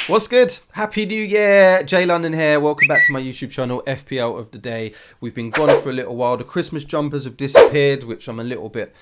What's good? Happy New Year! Jay London here. Welcome back to my YouTube channel, FPL of the day. We've been gone for a little while. The Christmas jumpers have disappeared, which I'm a little bit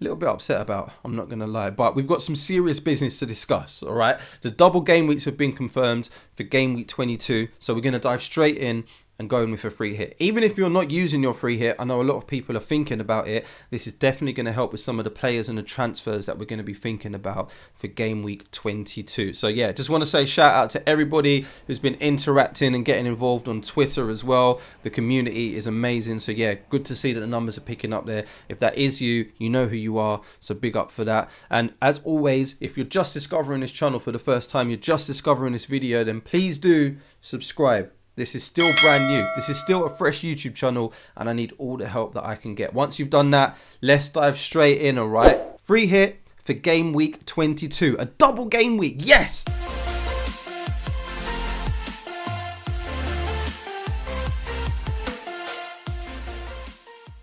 upset about. I'm not going to lie. But we've got some serious business to discuss, all right? The double game weeks have been confirmed for game week 22. So we're going to dive straight in and going with a free hit. Even if you're not using your free hit, I know a lot of people are thinking about it. This is definitely going to help with some of the players and the transfers that we're going to be thinking about for game week 22. So yeah, just want to say shout out to everybody who's been interacting and getting involved on Twitter as well. The community is amazing. So yeah, good to see that the numbers are picking up there. If that is you, you know who you are. So big up for that. And as always, if you're just discovering this channel for the first time, you're just discovering this video, then please do subscribe. This is still brand new. This is still a fresh YouTube channel and I need all the help that I can get. Once you've done that, let's dive straight in, all right? Free hit for game week 22. A double game week, yes!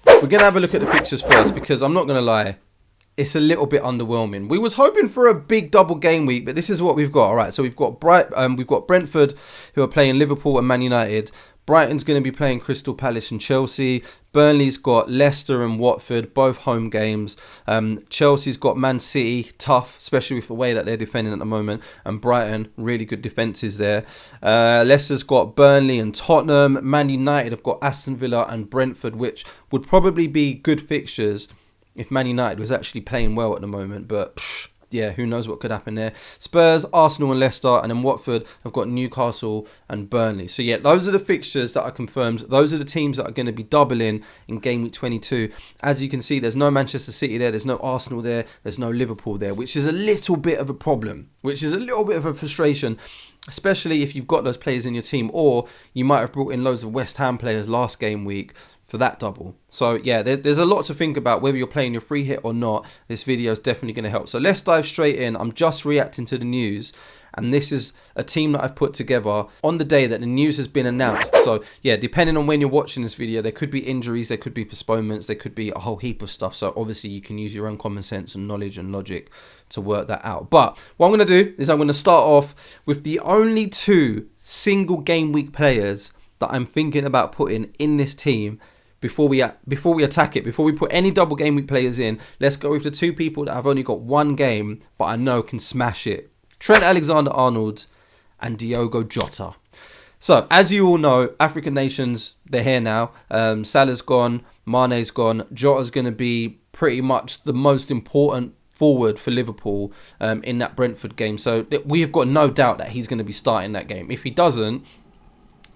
We're going to have a look at the fixtures first because I'm not going to lie, it's a little bit underwhelming. We was hoping for a big double game week, but this is what we've got. All right, so we've got Brentford, who are playing Liverpool and Man United. Brighton's going to be playing Crystal Palace and Chelsea. Burnley's got Leicester and Watford, both home games. Chelsea's got Man City, tough, especially with the way that they're defending at the moment. And Brighton, really good defences there. Leicester's got Burnley and Tottenham. Man United have got Aston Villa and Brentford, which would probably be good fixtures if Man United was actually playing well at the moment. But yeah, who knows what could happen there. Spurs, Arsenal and Leicester, and then Watford have got Newcastle and Burnley. So yeah, those are the fixtures that are confirmed. Those are the teams that are going to be doubling in game week 22. As you can see, there's no Manchester City there, there's no Arsenal there, there's no Liverpool there, which is a little bit of a problem, which is a little bit of a frustration, especially if you've got those players in your team, or you might have brought in loads of West Ham players last game week for that double. So yeah, there's a lot to think about whether you're playing your free hit or not. This video is definitely going to help. So let's dive straight in. I'm just reacting to the news, and this is a team that I've put together on the day that the news has been announced. So yeah, depending on when you're watching this video, there could be injuries, there could be postponements, there could be a whole heap of stuff. So obviously you can use your own common sense and knowledge and logic to work that out. But what I'm going to do is I'm going to start off with the only two single game week players that I'm thinking about putting in this team. Before we attack it, before we put any double game week players in, let's go with the two people that have only got one game, but I know can smash it. Trent Alexander-Arnold and Diogo Jota. So, as you all know, African nations, they're here now. Salah's gone, Mane's gone. Jota's going to be pretty much the most important forward for Liverpool in that Brentford game. So, we have got no doubt that he's going to be starting that game. If he doesn't,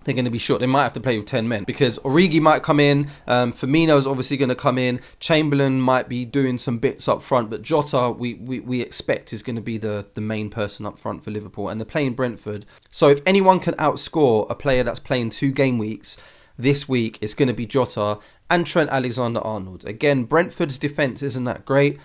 they're going to be short. They might have to play with 10 men because Origi might come in. Firmino's obviously going to come in. Chamberlain might be doing some bits up front, but Jota, we expect is going to be the main person up front for Liverpool, and they're playing Brentford. So if anyone can outscore a player that's playing 2 game weeks this week, it's going to be Jota and Trent Alexander-Arnold. Again, Brentford's defence isn't that great.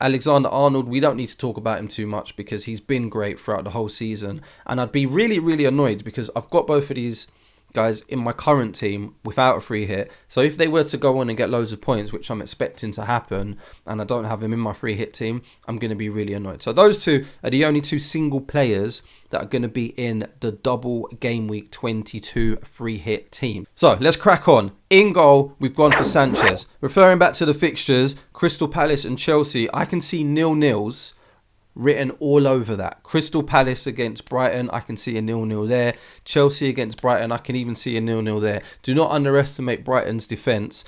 Alexander-Arnold, we don't need to talk about him too much because he's been great throughout the whole season, and I'd be really annoyed because I've got both of these guys in my current team without a free hit. So if they were to go on and get loads of points, which I'm expecting to happen, and I don't have them in my free hit team, I'm going to be really annoyed. So those two are the only two single players that are going to be in the double game week 22 free hit team. So let's crack on. In goal, we've gone for Sanchez. Referring back to the fixtures, Crystal Palace and Chelsea, I can see 0-0s written all over that. Crystal Palace against Brighton, I can see a 0-0 there. Chelsea against Brighton, I can even see a 0-0 there. Do not underestimate Brighton's defence.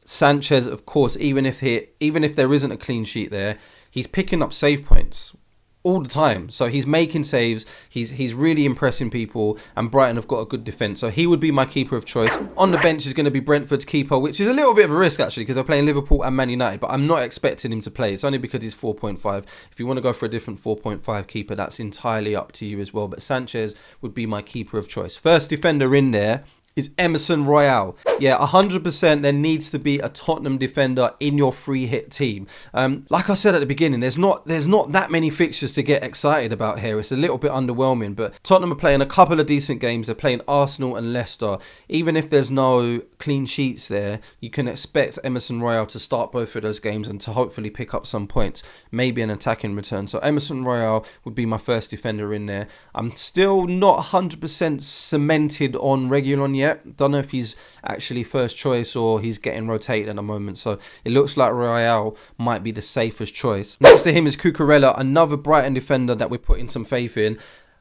Sanchez, of course, even if there isn't a clean sheet there, he's picking up save points all the time. So he's making saves, he's really impressing people, and Brighton have got a good defence. So he would be my keeper of choice. On the bench is going to be Brentford's keeper, which is a little bit of a risk actually because they're playing Liverpool and Man United, but I'm not expecting him to play. It's only because he's 4.5. If you want to go for a different 4.5 keeper, that's entirely up to you as well. But Sanchez would be my keeper of choice. First defender in there is Emerson Royale. Yeah, 100% there needs to be a Tottenham defender in your free hit team. Like I said at the beginning, there's not that many fixtures to get excited about here. It's a little bit underwhelming, but Tottenham are playing a couple of decent games. They're playing Arsenal and Leicester. Even if there's no clean sheets there, you can expect Emerson Royale to start both of those games and to hopefully pick up some points, maybe an attacking return. So Emerson Royale would be my first defender in there. I'm still not 100% cemented on Reguilon yet. Don't know if he's actually first choice or he's getting rotated at the moment. So it looks like Royale might be the safest choice. Next to him is Cucurella, another Brighton defender that we're putting some faith in.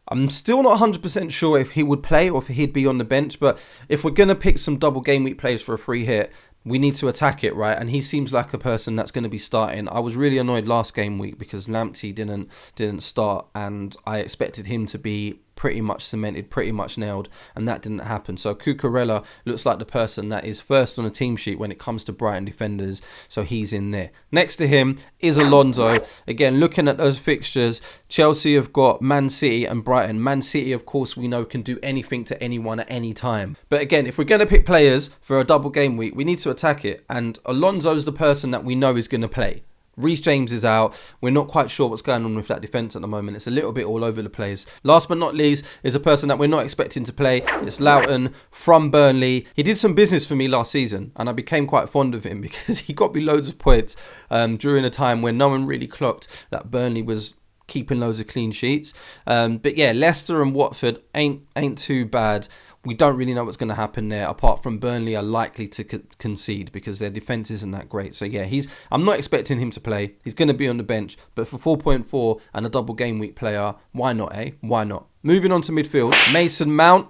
I'm still not 100% sure if he would play or if he'd be on the bench. But if we're going to pick some double game week players for a free hit, we need to attack it, right? And he seems like a person that's going to be starting. I was really annoyed last game week because Lamptey didn't start, and I expected him to be pretty much cemented, pretty much nailed, and that didn't happen. So Cucurella looks like the person that is first on the team sheet when it comes to Brighton defenders, so he's in there. Next to him is Alonso. Again, looking at those fixtures, Chelsea have got Man City and Brighton. Man City, of course, we know can do anything to anyone at any time. But again, if we're going to pick players for a double game week, we need to attack it, and Alonso's the person that we know is going to play. Reece James is out. We're not quite sure what's going on with that defence at the moment. It's a little bit all over the place. Last but not least is a person that we're not expecting to play. It's Loughton from Burnley. He did some business for me last season, and I became quite fond of him because he got me loads of points during a time when no one really clocked that Burnley was keeping loads of clean sheets. But yeah, Leicester and Watford ain't too bad. We don't really know what's going to happen there, apart from Burnley are likely to concede because their defence isn't that great. So yeah, I'm not expecting him to play. He's going to be on the bench, but for 4.4 and a double game week player, why not, eh? Why not? Moving on to midfield, Mason Mount.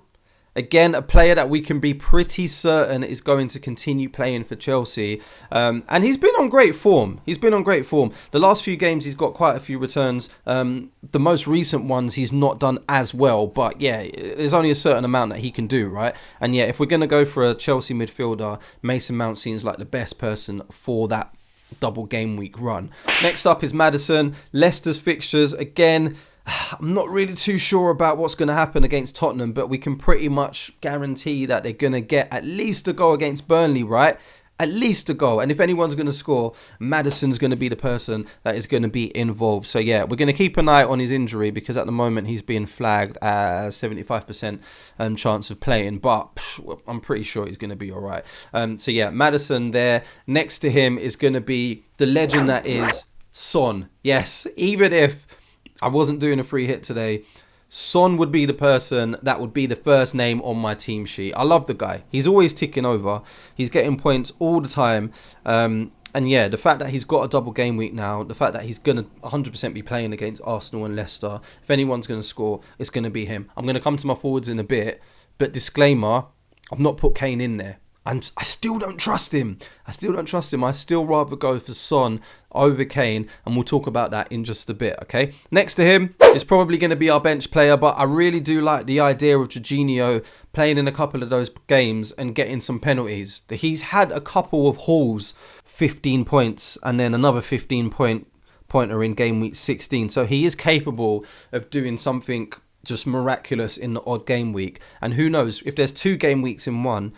Again, a player that we can be pretty certain is going to continue playing for Chelsea. And he's been on great form. The last few games, he's got quite a few returns. The most recent ones, he's not done as well. But yeah, there's only a certain amount that he can do, right? And yeah, if we're going to go for a Chelsea midfielder, Mason Mount seems like the best person for that double game week run. Next up is Maddison. Leicester's fixtures, again, I'm not really too sure about what's going to happen against Tottenham, but we can pretty much guarantee that they're going to get at least a goal against Burnley, right? At least a goal. And if anyone's going to score, Maddison's going to be the person that is going to be involved. So yeah, we're going to keep an eye on his injury because at the moment he's being flagged as 75% chance of playing, but I'm pretty sure he's going to be all right. So yeah, Maddison there. Next to him is going to be the legend that is Son. Yes, even if I wasn't doing a free hit today, Son would be the person that would be the first name on my team sheet. I love the guy. He's always ticking over. He's getting points all the time. And yeah, the fact that he's got a double game week now, the fact that he's going to 100% be playing against Arsenal and Leicester, if anyone's going to score, it's going to be him. I'm going to come to my forwards in a bit, but disclaimer, I've not put Kane in there. I still don't trust him. I still rather go for Son over Kane, and we'll talk about that in just a bit, okay? Next to him is probably going to be our bench player, but I really do like the idea of Jorginho playing in a couple of those games and getting some penalties. He's had a couple of hauls, 15 points, and then another 15-pointer in game week 16. So he is capable of doing something just miraculous in the odd game week. And who knows, if there's 2 game weeks in one,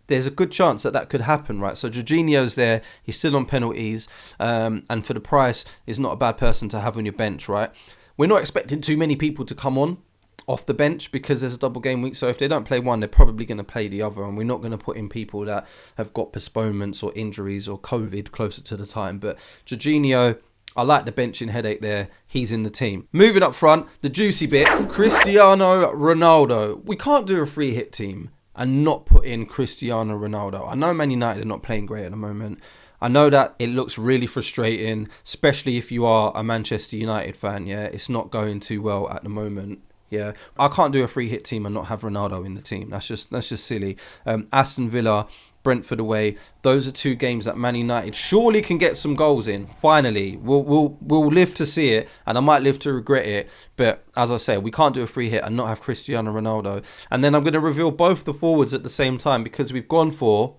there's a good chance that could happen, right? So Jorginho's there. He's still on penalties. And for the price, he's not a bad person to have on your bench, right? We're not expecting too many people to come on off the bench because there's a double game week. So if they don't play one, they're probably going to play the other. And we're not going to put in people that have got postponements or injuries or COVID closer to the time. But Jorginho, I like the benching headache there. He's in the team. Moving up front, the juicy bit, Cristiano Ronaldo. We can't do a free hit team and not put in Cristiano Ronaldo. I know Man United are not playing great at the moment. I know that it looks really frustrating, especially if you are a Manchester United fan, yeah? It's not going too well at the moment, yeah? I can't do a free hit team and not have Ronaldo in the team. That's just silly. Aston Villa, Brentford away. Those are 2 games that Man United surely can get some goals in. Finally, we'll live to see it, and I might live to regret it. But as I say, we can't do a free hit and not have Cristiano Ronaldo. And then I'm going to reveal both the forwards at the same time because we've gone for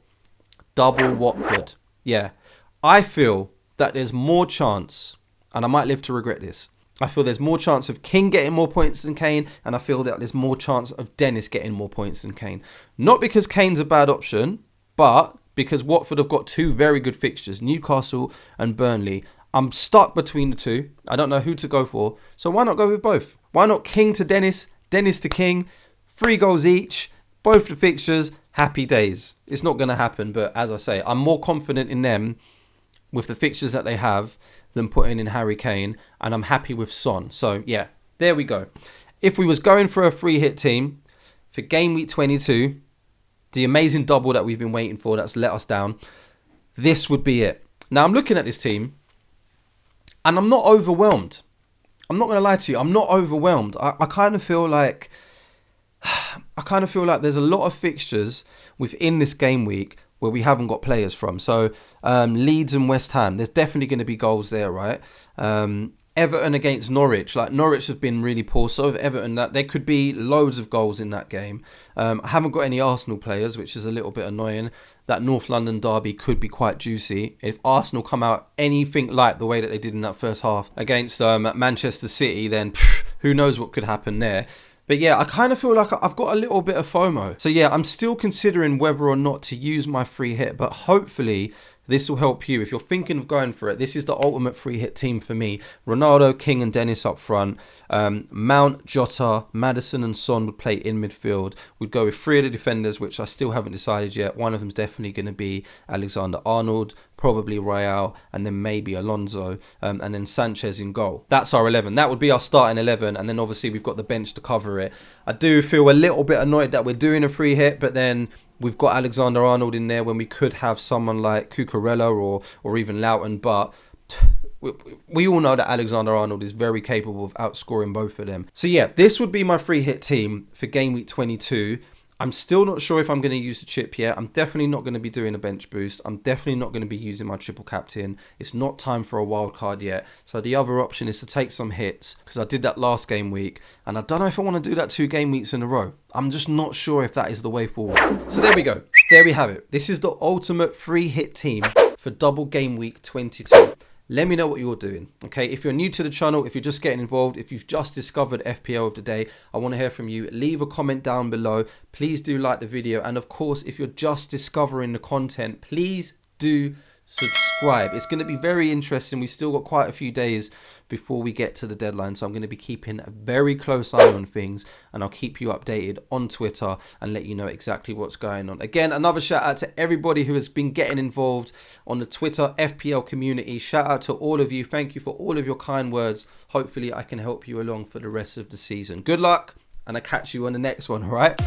double Watford. Yeah, I feel that there's more chance, and I might live to regret this. I feel there's more chance of King getting more points than Kane, and I feel that there's more chance of Dennis getting more points than Kane. Not because Kane's a bad option, but because Watford have got two very good fixtures, Newcastle and Burnley. I'm stuck between the two. I don't know who to go for, so why not go with both? Why not King to Dennis, Dennis to King, 3 goals each, both the fixtures, happy days. It's not going to happen, but as I say, I'm more confident in them with the fixtures that they have than putting in Harry Kane, and I'm happy with Son. So yeah, there we go. If we was going for a free hit team for game week 22, the amazing double that we've been waiting for that's let us down, this would be it. Now I'm looking at this team and I'm not overwhelmed. I'm not going to lie to you, I'm not overwhelmed. I kind of feel like there's a lot of fixtures within this game week where we haven't got players from. So Leeds and West Ham, there's definitely going to be goals there, right? Everton against Norwich, like Norwich have been really poor, so have Everton. That there could be loads of goals in that game. I haven't got any Arsenal players, which is a little bit annoying. That North London derby could be quite juicy. If Arsenal come out anything like the way that they did in that first half against Manchester City, then who knows what could happen there. But yeah, I kind of feel like I've got a little bit of FOMO. So yeah, I'm still considering whether or not to use my free hit, but hopefully this will help you. If you're thinking of going for it, this is the ultimate free hit team for me. Ronaldo, King and Dennis up front. Mount, Jota, Maddison and Son would play in midfield. We'd go with 3 of the defenders, which I still haven't decided yet. One of them's definitely going to be Alexander-Arnold, probably Royale, and then maybe Alonso, and then Sanchez in goal. That's our 11. That would be our starting 11, and then obviously we've got the bench to cover it. I do feel a little bit annoyed that we're doing a free hit, but then we've got Alexander-Arnold in there when we could have someone like Cucurella or even Loughton, but we all know that Alexander-Arnold is very capable of outscoring both of them. So yeah, this would be my free hit team for game week 22. I'm still not sure if I'm going to use the chip yet. I'm definitely not going to be doing a bench boost. I'm definitely not going to be using my triple captain. It's not time for a wild card yet. So the other option is to take some hits, because I did that last game week and I don't know if I want to do that 2 game weeks in a row. I'm just not sure if that is the way forward. So there we go. There we have it. This is the ultimate free hit team for double game week 22. Let me know what you're doing, okay? If you're new to the channel, if you're just getting involved, if you've just discovered FPL of the day, I want to hear from you. Leave a comment down below. Please do like the video. And of course, if you're just discovering the content, please do subscribe. It's going to be very interesting. We've still got quite a few days before we get to the deadline, so I'm going to be keeping a very close eye on things, and I'll keep you updated on Twitter and let you know exactly what's going on. Again, another shout out to everybody who has been getting involved on the Twitter FPL community. Shout out to all of you. Thank you for all of your kind words. Hopefully I can help you along for the rest of the season. Good luck, and I'll catch you on the next one, all right?